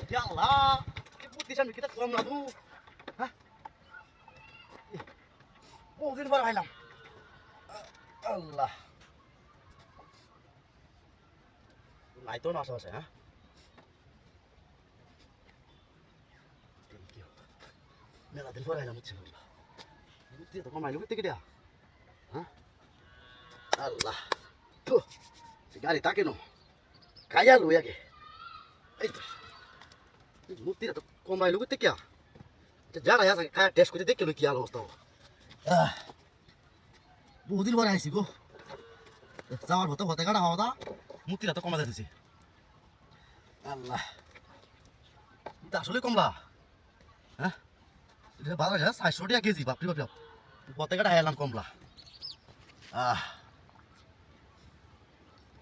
Ya Allah, putih sana kita kurang ladu. Hah? Oh, din ba lang? Allah. Nah itu nasa saya. Thank you. Mela din ba lang mo tsura. Putih to kamay lugot tigida. Hah? Allah. Tuh. Sigari take no. Kaya lu ya ke. Itu. Putih to kamay lugot tigya. যারা আছে খায় test করে দেখে কি আর অবস্থা বহুদিন পরে আইসি গো যাওয়ার হতে হতে কাটা হওয়া মুক্তিটা তো কমা দিতেছি আল্লাহ এটা আসলে কমলা হ্যাঁ এটা বাজার 400 টাকা কেজি বাপরি বাপ হতে কাটা এলাম কমলা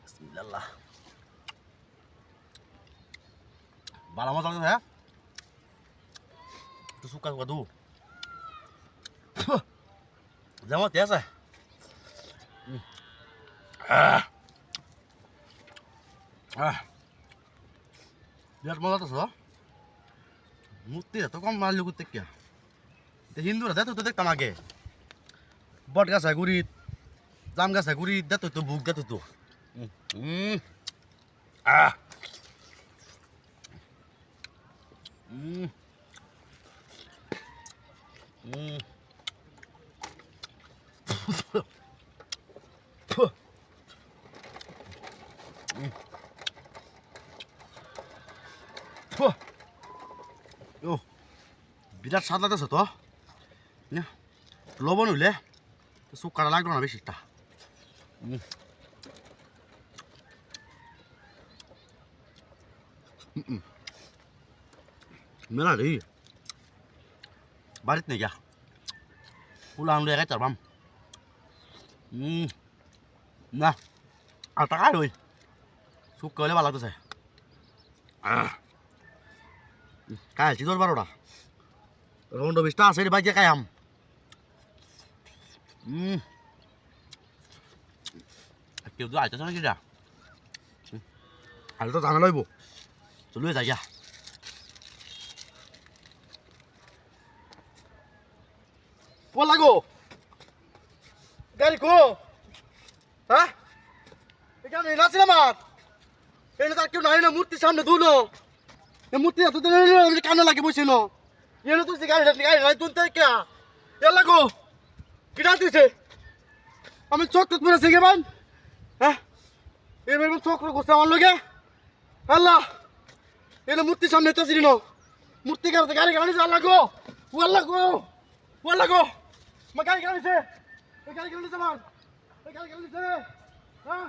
বিসমিল্লাহ ভালো মজা লাগে হ্যাঁ Itu suka waduh. Jangan biasa. Biar malah tuh so. Muti atau kamu malu kutek ya? Itu Hindu ada tuh tek tamage. Bot gas aguri, jam gas aguri, dah tuh buk dah tuh. Yo, bidat সাদা আছে তো না লবণ হইলে sugar লাগবে না বেশিটা মেলা রে বাড়িতে নেই গা পুলাং রে গাইতার বাম না আর টাকা রই সুখ করলে ভালো লাগতেছে কাল ছিল 12টা রোন্ড 20টা আছে রে বাইকে খাইয়াম কেউ তো আইতেছ নাকি যা আর তো জানা লইব চলুয়ে যাই গা বল লাগো গাড়ি কো হ্যাঁ এখানে নাছিলাম আর এনে তার কেউ নাই না মূর্তির সামনে দুলো মূর্তি এত দিন কানে লাগে বসছিল এনে তুই গাড়ি নাই তুলতে কে এ লাগো কিনা দিছে আমি চোখ টুক মেরে শিখে বান হ্যাঁ এবার চোখ করছে আমার লোকে আল্লাহ এনে মূর্তির সামনে তো ছিল মূর্তি গাড়ি গাড়ি গাড়ি লাগো ও লাগো মা গাড়ি গাড়িছে গাড়ি গাড়িছে আমার গাড়ি গাড়িছে হ্যাঁ